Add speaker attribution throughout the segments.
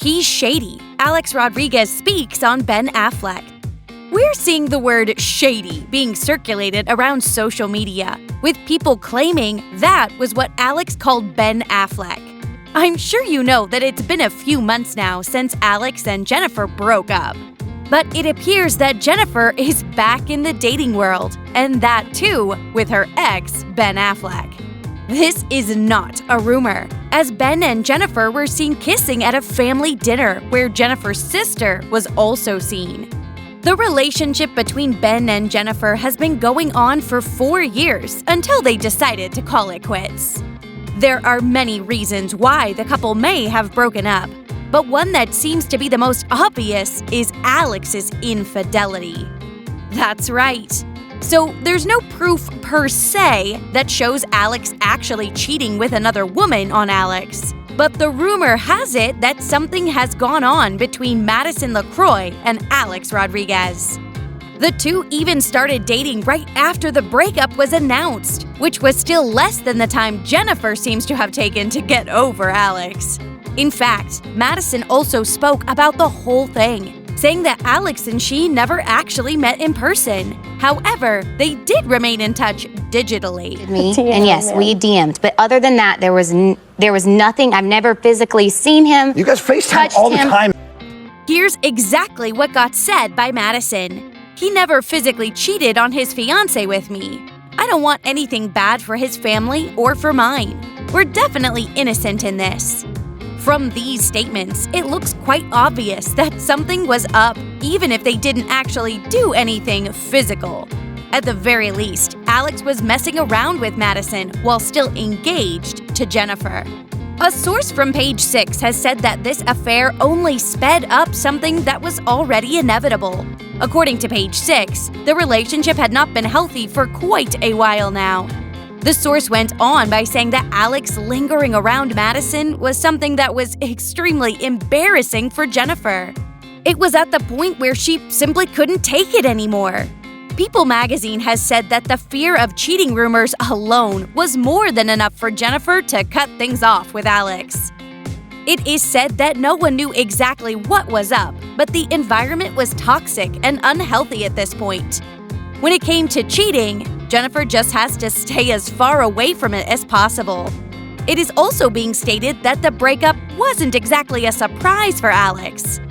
Speaker 1: He's shady, Alex Rodriguez speaks on Ben Affleck. We're seeing the word shady being circulated around social media, with people claiming that was what Alex called Ben Affleck. I'm sure you know that it's been a few months now since Alex and Jennifer broke up. But it appears that Jennifer is back in the dating world, and that too with her ex, Ben Affleck. This is not a rumor, as Ben and Jennifer were seen kissing at a family dinner where Jennifer's sister was also seen. The relationship between Ben and Jennifer has been going on for 4 years until they decided to call it quits. There are many reasons why the couple may have broken up, but one that seems to be the most obvious is Alex's infidelity. That's right. So there's no proof per se that shows Alex actually cheating with another woman on Alex. But the rumor has it that something has gone on between Madison LaCroix and Alex Rodriguez. The two even started dating right after the breakup was announced, which was still less than the time Jennifer seems to have taken to get over Alex. In fact, Madison also spoke about the whole thing, saying that Alex and she never actually met in person. However, they did remain in touch digitally.
Speaker 2: And yes, we DM'd. But other than that, there was nothing. I've never physically seen him.
Speaker 3: You guys FaceTime all the time.
Speaker 1: Here's exactly what got said by Madison. He never physically cheated on his fiancée with me. I don't want anything bad for his family or for mine. We're definitely innocent in this. From these statements, it looks quite obvious that something was up, even if they didn't actually do anything physical. At the very least, Alex was messing around with Madison while still engaged to Jennifer. A source from Page 6 has said that this affair only sped up something that was already inevitable. According to Page 6, the relationship had not been healthy for quite a while now. The source went on by saying that Alex lingering around Madison was something that was extremely embarrassing for Jennifer. It was at the point where she simply couldn't take it anymore. People magazine has said that the fear of cheating rumors alone was more than enough for Jennifer to cut things off with Alex. It is said that no one knew exactly what was up, but the environment was toxic and unhealthy at this point. When it came to cheating, Jennifer just has to stay as far away from it as possible. It is also being stated that the breakup wasn't exactly a surprise for Alex,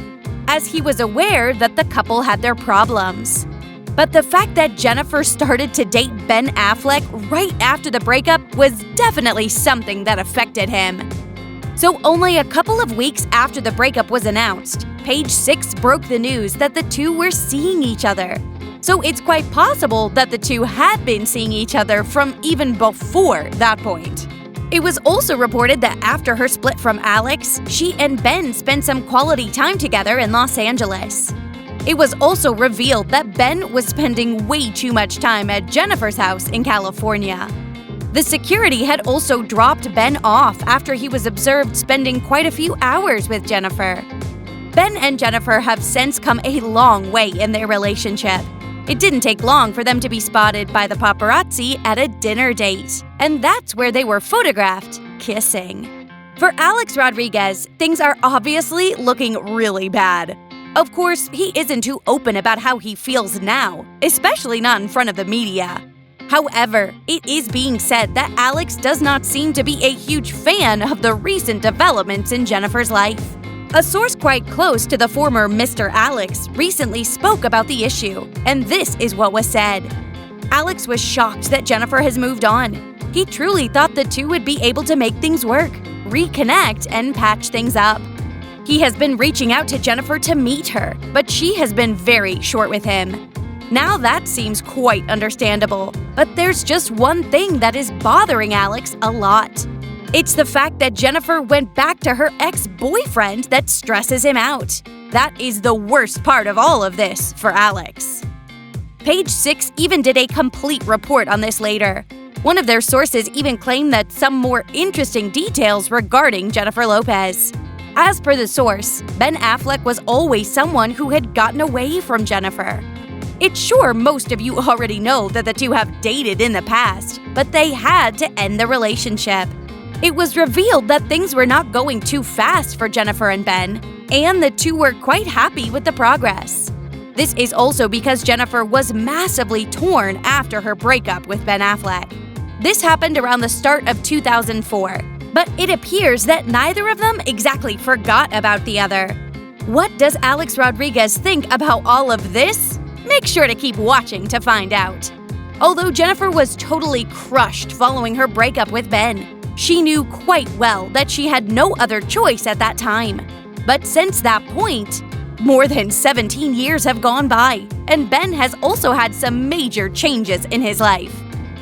Speaker 1: as he was aware that the couple had their problems. But the fact that Jennifer started to date Ben Affleck right after the breakup was definitely something that affected him. So only a couple of weeks after the breakup was announced, Page 6 broke the news that the two were seeing each other. So it's quite possible that the two had been seeing each other from even before that point. It was also reported that after her split from Alex, she and Ben spent some quality time together in Los Angeles. It was also revealed that Ben was spending way too much time at Jennifer's house in California. The security had also dropped Ben off after he was observed spending quite a few hours with Jennifer. Ben and Jennifer have since come a long way in their relationship. It didn't take long for them to be spotted by the paparazzi at a dinner date, and that's where they were photographed kissing. For Alex Rodriguez, things are obviously looking really bad. Of course, he isn't too open about how he feels now, especially not in front of the media. However, it is being said that Alex does not seem to be a huge fan of the recent developments in Jennifer's life. A source quite close to the former Mr. Alex recently spoke about the issue, and this is what was said. Alex was shocked that Jennifer has moved on. He truly thought the two would be able to make things work, reconnect, and patch things up. He has been reaching out to Jennifer to meet her, but she has been very short with him. Now that seems quite understandable, but there's just one thing that is bothering Alex a lot. It's the fact that Jennifer went back to her ex-boyfriend that stresses him out. That is the worst part of all of this for Alex. Page 6 even did a complete report on this later. One of their sources even claimed that some more interesting details regarding Jennifer Lopez. As per the source, Ben Affleck was always someone who had gotten away from Jennifer. It's sure most of you already know that the two have dated in the past, but they had to end the relationship. It was revealed that things were not going too fast for Jennifer and Ben, and the two were quite happy with the progress. This is also because Jennifer was massively torn after her breakup with Ben Affleck. This happened around the start of 2004, but it appears that neither of them exactly forgot about the other. What does Alex Rodriguez think about all of this? Make sure to keep watching to find out. Although Jennifer was totally crushed following her breakup with Ben, she knew quite well that she had no other choice at that time. But since that point, more than 17 years have gone by, and Ben has also had some major changes in his life.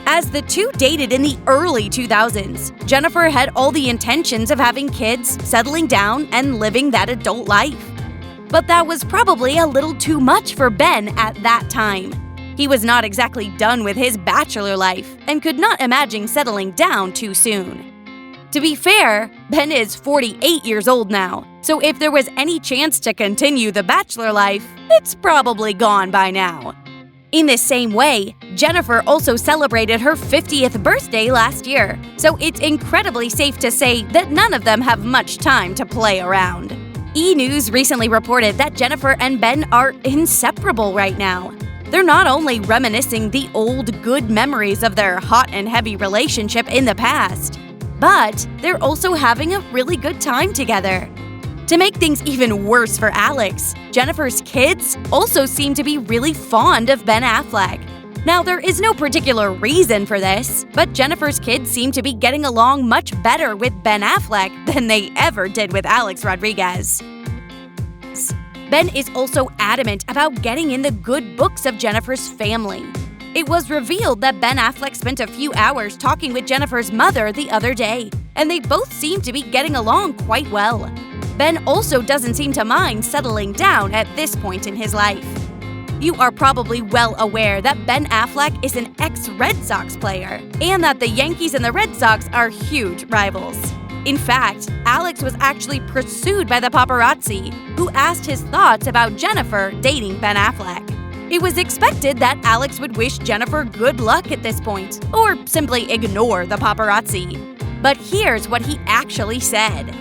Speaker 1: As the two dated in the early 2000s, Jennifer had all the intentions of having kids, settling down, and living that adult life. But that was probably a little too much for Ben at that time. He was not exactly done with his bachelor life and could not imagine settling down too soon. To be fair, Ben is 48 years old now, so if there was any chance to continue the bachelor life, it's probably gone by now. In the same way, Jennifer also celebrated her 50th birthday last year, so it's incredibly safe to say that none of them have much time to play around. E! News recently reported that Jennifer and Ben are inseparable right now. They're not only reminiscing the old good memories of their hot and heavy relationship in the past, but they're also having a really good time together. To make things even worse for Alex, Jennifer's kids also seem to be really fond of Ben Affleck. Now, there is no particular reason for this, but Jennifer's kids seem to be getting along much better with Ben Affleck than they ever did with Alex Rodriguez. Ben is also adamant about getting in the good books of Jennifer's family. It was revealed that Ben Affleck spent a few hours talking with Jennifer's mother the other day, and they both seem to be getting along quite well. Ben also doesn't seem to mind settling down at this point in his life. You are probably well aware that Ben Affleck is an ex-Red Sox player, and that the Yankees and the Red Sox are huge rivals. In fact, Alex was actually pursued by the paparazzi, who asked his thoughts about Jennifer dating Ben Affleck. It was expected that Alex would wish Jennifer good luck at this point, or simply ignore the paparazzi. But here's what he actually said.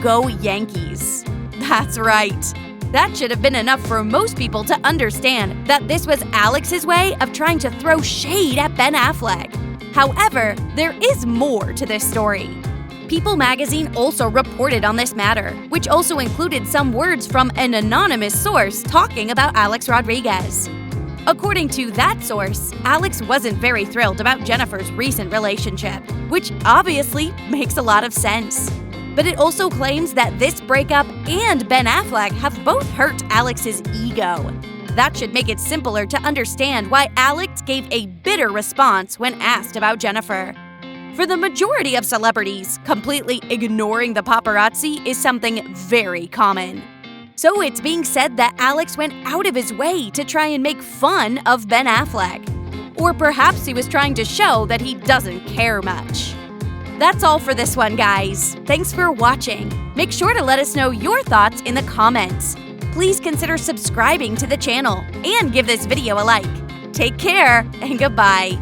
Speaker 1: Go Yankees. That's right. That should have been enough for most people to understand that this was Alex's way of trying to throw shade at Ben Affleck. However, there is more to this story. People magazine also reported on this matter, which also included some words from an anonymous source talking about Alex Rodriguez. According to that source, Alex wasn't very thrilled about Jennifer's recent relationship, which obviously makes a lot of sense. But it also claims that this breakup and Ben Affleck have both hurt Alex's ego. That should make it simpler to understand why Alex gave a bitter response when asked about Jennifer. For the majority of celebrities, completely ignoring the paparazzi is something very common. So it's being said that Alex went out of his way to try and make fun of Ben Affleck. Or perhaps he was trying to show that he doesn't care much. That's all for this one, guys. Thanks for watching. Make sure to let us know your thoughts in the comments. Please consider subscribing to the channel and give this video a like. Take care and goodbye.